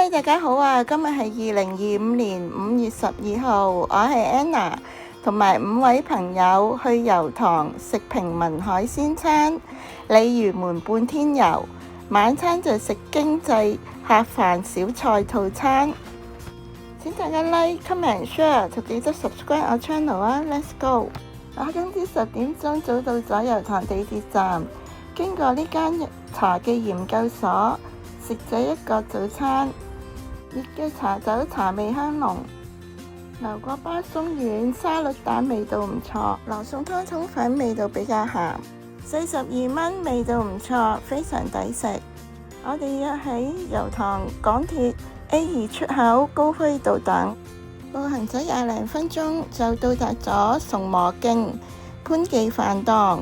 嗨，大家好啊！今日係2025年5月12號，我係 Anna， 同埋5位朋友去油塘食平民海鮮餐，鯉魚門半天遊。晚餐就食經濟客飯小菜套餐。請大家 like、comment、share， 就記得 subscribe 我 channel 啊 ！Let's go！ 我今朝10點鐘早到咗油塘地鐵站，經過呢間茶記研究所，食咗一個早餐。熱嘅茶酒茶味香濃，牛角包鬆軟，沙律蛋味道唔錯，羅宋湯葱粉味道比較鹹，42蚊味道唔錯，非常抵食。我哋約喺油塘港鐵 A2 出口高輝道等，步行咗20零分鐘就到達咗崇磨徑潘記飯檔。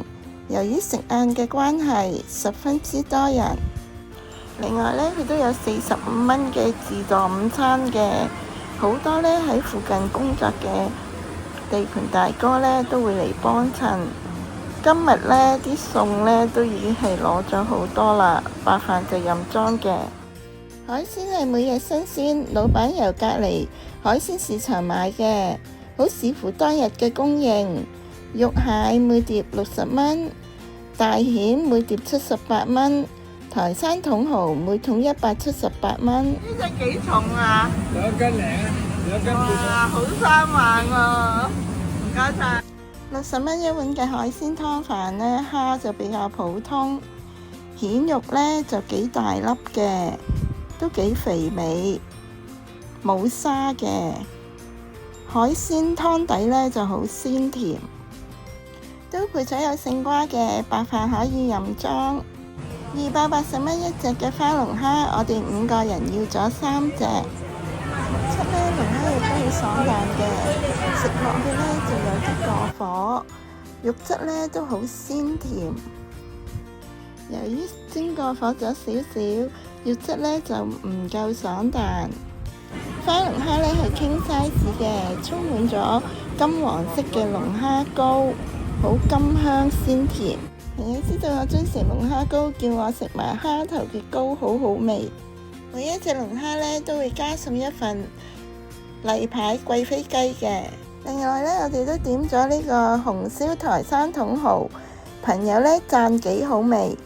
由於食晏嘅關係，十分之多人。另外呢，佢都有45蚊嘅自助午餐嘅，好多呢喺附近工作嘅地盤大哥呢都會嚟幫襯。今日呢啲餸呢都已經係攞咗好多啦，白飯就任裝嘅。海鮮係每日新鮮，老闆由隔離海鮮市場買嘅，好視乎當日嘅供應。肉蟹每碟60蚊，大蜆每碟78蚊。台山茼蠔每桶178蚊。呢隻幾重啊？2斤零，2斤半。哇，好生猛喎！唔該晒。60蚊一碗嘅海鮮湯飯呢，蝦就比較普通，蜆肉呢就幾大粒嘅，都幾肥美，冇沙嘅。海鮮湯底呢就好鮮甜，都配咗有勝瓜嘅，白飯可以任裝。280蚊一隻嘅花龍蝦，我哋5個人要咗3隻。出呢龍蝦亦都好爽爛嘅，食落去呢就有啲過火，肉質呢都好鮮甜。由於煎過火咗少少，肉質呢就唔夠爽彈。花龍蝦呢係傾 size 嘅，充滿咗金黃色嘅龍蝦膏，好甘香鮮甜。朋友知道我鍾意食龍蝦膏，叫我食埋蝦頭嘅膏，好好味。每一隻龍蝦呢都會加送一份例牌貴妃雞嘅。另外呢，我哋都點咗呢個紅燒台山茼蠔，朋友呢讚幾好味。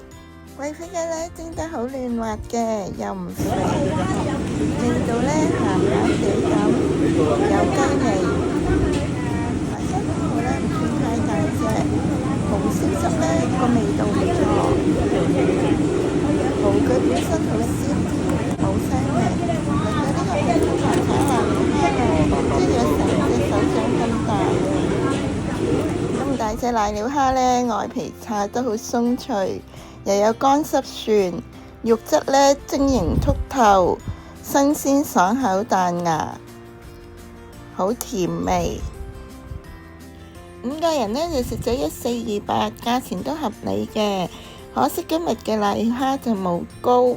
貴妃雞呢蒸得好嫩滑嘅，又唔肥，味道呢鹹鹹地咁，有雞味。台山茼蠔呢唔算太大隻。紅燒汁呢個味道唔錯，蠔嘅本身好鮮甜，好腥味。令到呢個普通台產話即係有成隻手掌咁大嘅。咁大隻瀨尿蝦呢，外皮拆得好鬆脆，又有乾濕蒜，肉質呢晶瑩剔透，新鮮爽口彈牙，好甜味。5個人呢就食咗1428，價錢都合理嘅。可惜今日嘅瀨尿蝦就冇膏。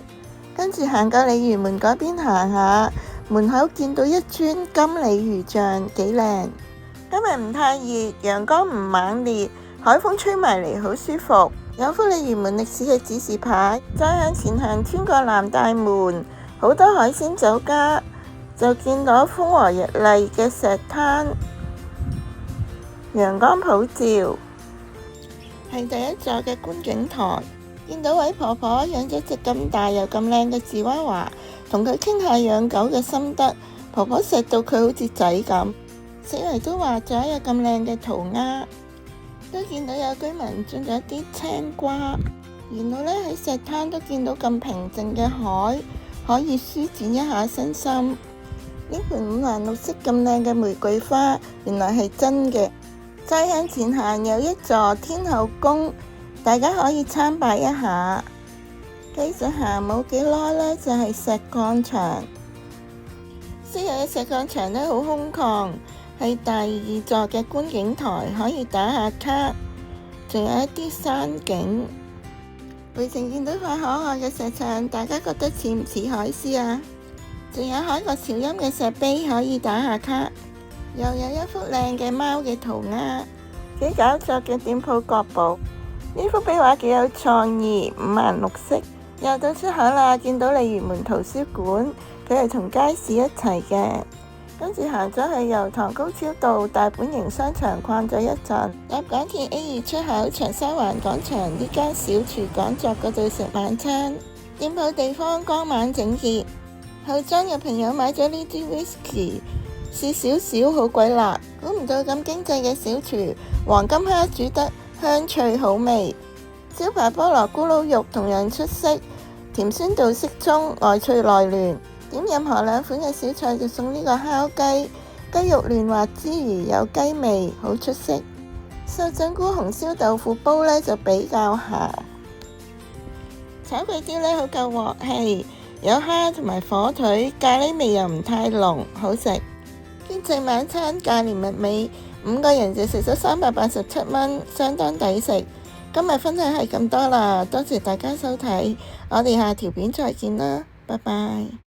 跟住行過鯉魚門嗰邊行下，門口見到一樽金鯉魚醬，幾靚。今日唔太熱，陽光唔猛烈，海風吹埋嚟好舒服。有幅鯉魚門歷史嘅指示牌，再向前行，穿過南大門，好多海鮮酒家，就見到風和日麗嘅石灘。陽光普照，係第一座嘅觀景台。見到位婆婆養咗隻咁大又咁靚嘅芝娃娃，同佢傾下養狗嘅心得。婆婆錫到佢好似仔咁，四圍都畫咗有咁靚嘅塗鴉，都見到有居民種咗啲青瓜。沿路呢喺石灘都見到咁平靜嘅海，可以舒展一下身心。呢盆五顏六色咁靚嘅玫瑰花，原來係真嘅。再向前行有一座天后宮，大家可以參拜一下。繼續行冇幾耐呢，就係石礦場。昔日嘅石礦場呢，好空曠，係第2座嘅觀景台，可以打下卡。仲有一啲山景。回程見到塊可愛嘅石牆，大家覺得似唔似海獅啊？仲有海角潮音嘅石碑可以打下卡。又有一幅靚嘅貓嘅塗鴉，幾搞作嘅店鋪國寶。呢幅壁畫幾有創意，五顏六色，又到出口啦，見到鯉魚門圖書館，佢係同街市一齊嘅。跟住行咗去油塘高超道大本營商場逛咗一陣，搭港鐵 A2 出口長沙灣廣場呢間小廚講座嗰度食晚餐。店鋪地方光猛整潔，後裝嘅朋友買咗呢支 whisky， 試少少好鬼辣，估唔到咁經濟嘅小廚，黃金蝦煮得香脆好味。招牌菠蘿咕嚕肉同樣出色，甜酸度適中，外脆內嫩。點任何兩款嘅小菜就送呢個烤雞，雞肉嫩滑之餘有雞味，好出色。秀珍菇紅燒豆腐煲呢就比較鹹。炒粿條呢好夠鑊氣，有蝦同埋火腿，咖喱味又唔太濃，好食。經濟晚餐價廉物美，5個人就食咗387蚊，相當抵食。今日分享係咁多啦，多謝大家收睇，我哋下條片再見啦，拜拜。